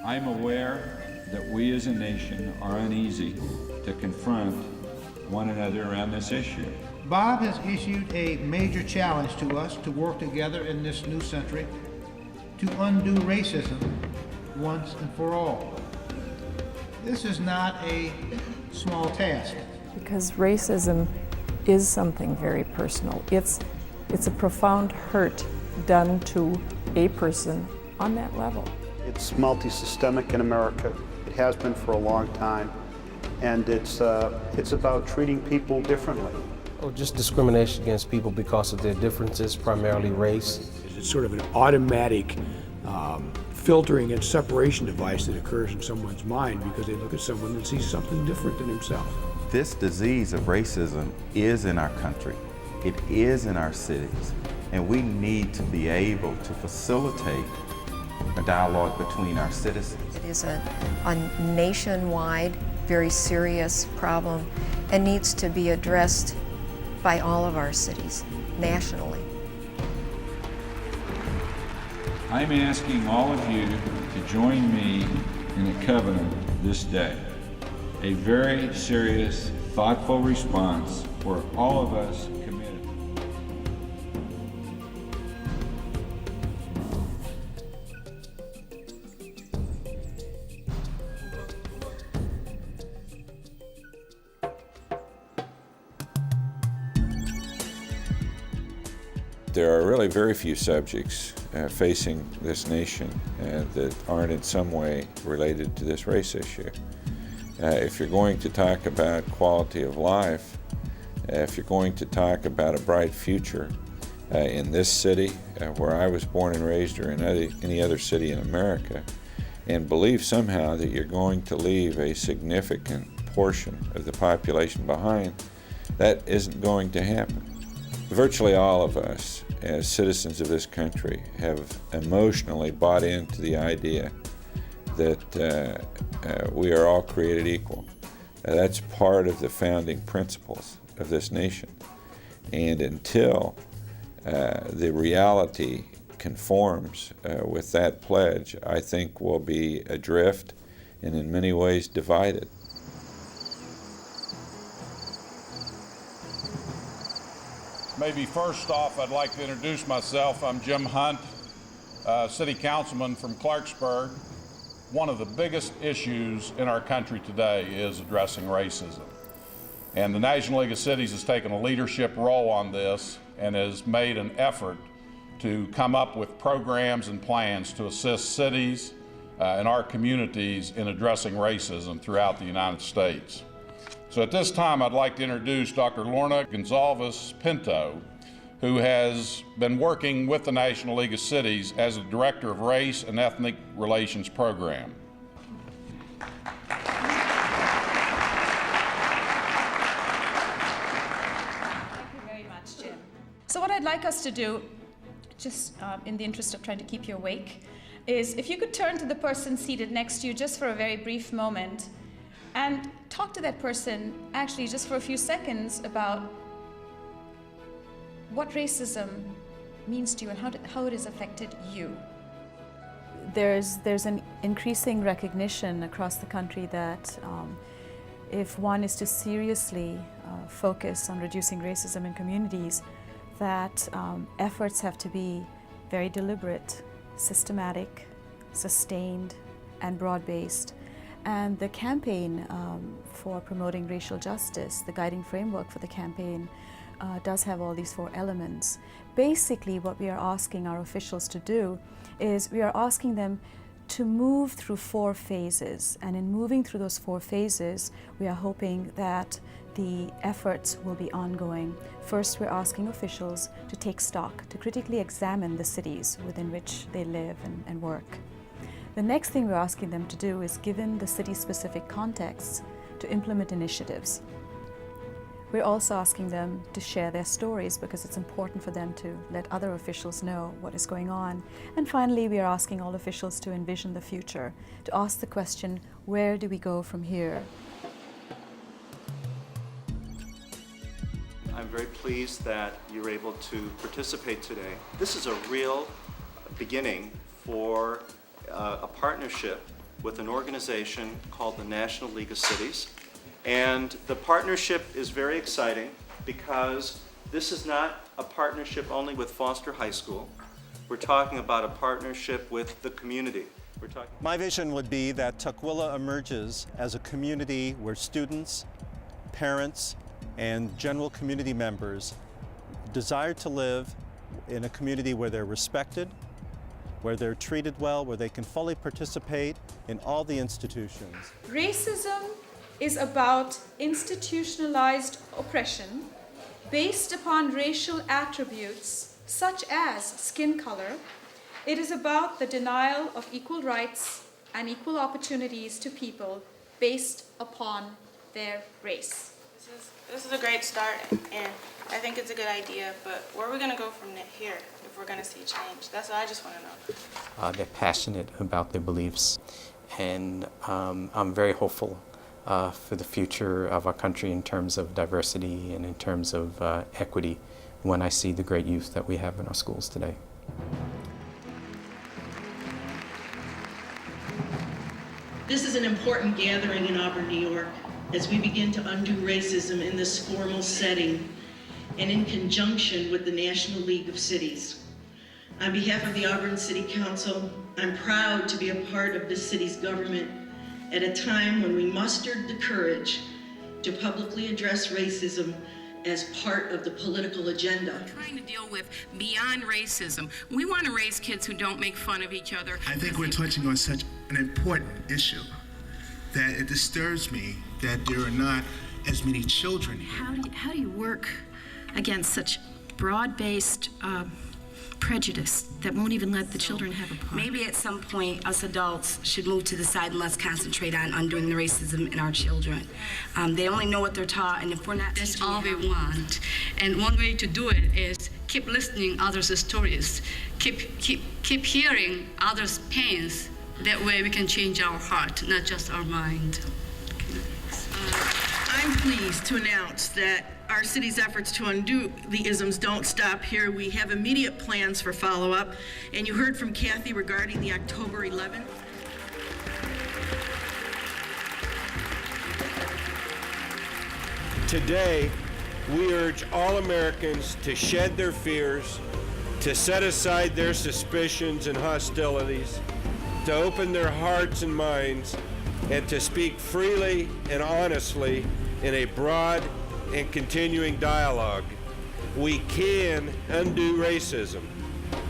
I'm aware that we as a nation are uneasy to confront one another around this issue. Bob has issued a major challenge to us to work together in this new century to undo racism once and for all. This is not a small task. Because racism is something very personal. It's a profound hurt done to a person on that level. It's multi-systemic in America. It has been for a long time, and it's about treating people differently. Oh, just discrimination against people because of their differences, primarily race. It's sort of an automatic filtering and separation device that occurs in someone's mind because they look at someone and see something different than himself. This disease of racism is in our country. It is in our cities, and we need to be able to facilitate a dialogue between our citizens. It is a nationwide, very serious problem and needs to be addressed by all of our cities, nationally. I'm asking all of you to join me in a covenant this day. A very serious, thoughtful response where all of us committed. There are really very few subjects facing this nation that aren't in some way related to this race issue. If you're going to talk about quality of life, if you're going to talk about a bright future in this city where I was born and raised, or in any other city in America, and believe somehow that you're going to leave a significant portion of the population behind, that isn't going to happen. Virtually all of us, as citizens of this country, have emotionally bought into the idea that we are all created equal. That's part of the founding principles of this nation. And until the reality conforms with that pledge, I think we'll be adrift and in many ways divided. Maybe first off, I'd like to introduce myself. I'm Jim Hunt, City Councilman from Clarksburg. One of the biggest issues in our country today is addressing racism. And the National League of Cities has taken a leadership role on this and has made an effort to come up with programs and plans to assist cities and our communities in addressing racism throughout the United States. So at this time, I'd like to introduce Dr. Lorna Gonzalez Pinto, who has been working with the National League of Cities as the Director of Race and Ethnic Relations Program. Thank you very much, Jim. So what I'd like us to do, just in the interest of trying to keep you awake, is if you could turn to the person seated next to you just for a very brief moment and talk to that person, actually just for a few seconds, about what racism means to you and how it has affected you. There's an increasing recognition across the country that if one is to seriously focus on reducing racism in communities, that efforts have to be very deliberate, systematic, sustained, and broad-based. And the campaign for promoting racial justice, the guiding framework for the campaign, does have all these 4 elements. Basically, what we are asking our officials to do is we are asking them to move through 4 phases. And in moving through those 4 phases, we are hoping that the efforts will be ongoing. First, we're asking officials to take stock, to critically examine the cities within which they live and work. The next thing we're asking them to do is, given the city-specific contexts, to implement initiatives. We're also asking them to share their stories because it's important for them to let other officials know what is going on. And finally, we are asking all officials to envision the future, to ask the question, where do we go from here? I'm very pleased that you're able to participate today. This is a real beginning for a partnership with an organization called the National League of Cities. And the partnership is very exciting because this is not a partnership only with Foster High School. We're talking about a partnership with the community. My vision would be that Tukwila emerges as a community where students, parents, and general community members desire to live in a community where they're respected, where they're treated well, where they can fully participate in all the institutions. Racism is about institutionalized oppression based upon racial attributes such as skin color. It is about the denial of equal rights and equal opportunities to people based upon their race. This is a great start, and I think it's a good idea, but where are we going to go from here if we're going to see change? That's what I just want to know. They're passionate about their beliefs, and I'm very hopeful for the future of our country in terms of diversity and in terms of equity when I see the great youth that we have in our schools today. This is an important gathering in Auburn, New York, as we begin to undo racism in this formal setting and in conjunction with the National League of Cities. On behalf of the Auburn City Council, I'm proud to be a part of this city's government at a time when we mustered the courage to publicly address racism as part of the political agenda. Trying to deal with beyond racism. We want to raise kids who don't make fun of each other. I think we're touching on such an important issue that it disturbs me that there are not as many children here. How do you work against such broad-based prejudice that won't even let the children have a part? Maybe at some point us adults should move to the side and let's concentrate on undoing the racism in our children. They only know what they're taught, and if we're not That's all we want. And one way to do it is keep listening others' stories, keep hearing others' pains. That way we can change our heart, not just our mind. I'm pleased to announce that our city's efforts to undo the isms don't stop here. We have immediate plans for follow-up, and you heard from Kathy regarding the October 11th. Today, we urge all Americans to shed their fears, to set aside their suspicions and hostilities, to open their hearts and minds, and to speak freely and honestly in a broad and continuing dialogue. We can undo racism.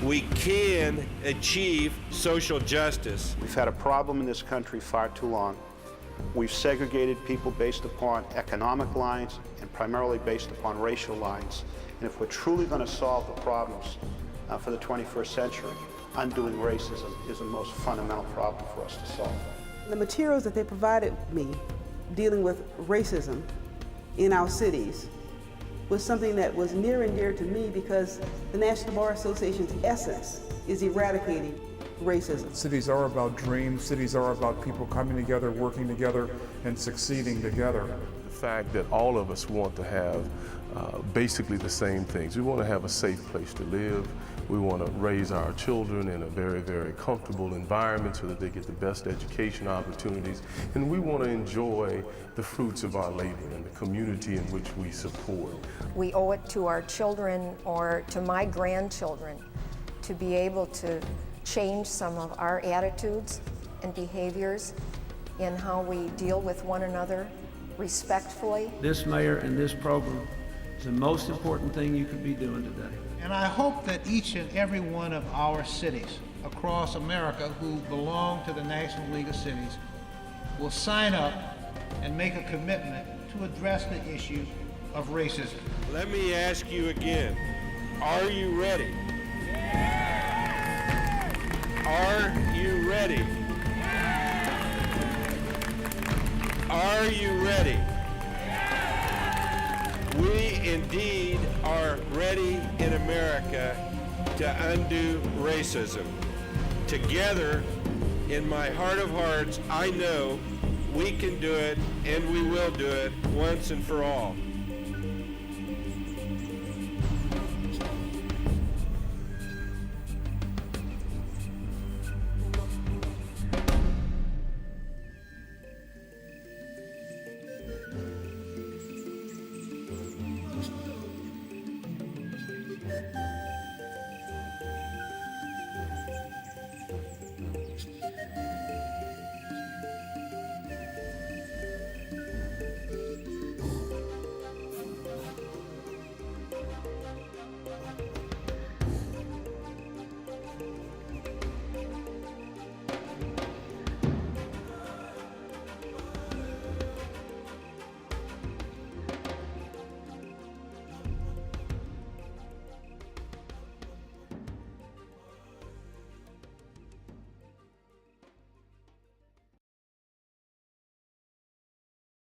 We can achieve social justice. We've had a problem in this country far too long. We've segregated people based upon economic lines and primarily based upon racial lines. And if we're truly going to solve the problems for the 21st century, undoing racism is the most fundamental problem for us to solve. The materials that they provided me dealing with racism in our cities was something that was near and dear to me because the National Bar Association's essence is eradicating racism. Cities are about dreams. Cities are about people coming together, working together, and succeeding together. The fact that all of us want to have basically the same things. We want to have a safe place to live. We want to raise our children in a very, very comfortable environment so that they get the best education opportunities. And we want to enjoy the fruits of our labor and the community in which we support. We owe it to our children or to my grandchildren to be able to change some of our attitudes and behaviors in how we deal with one another respectfully. This mayor and this program is the most important thing you could be doing today. And I hope that each and every one of our cities across America who belong to the National League of Cities will sign up and make a commitment to address the issue of racism. Let me ask you again, are you ready? Are you ready? Are you ready? We indeed are ready in America to undo racism. Together, in my heart of hearts, I know we can do it, and we will do it once and for all.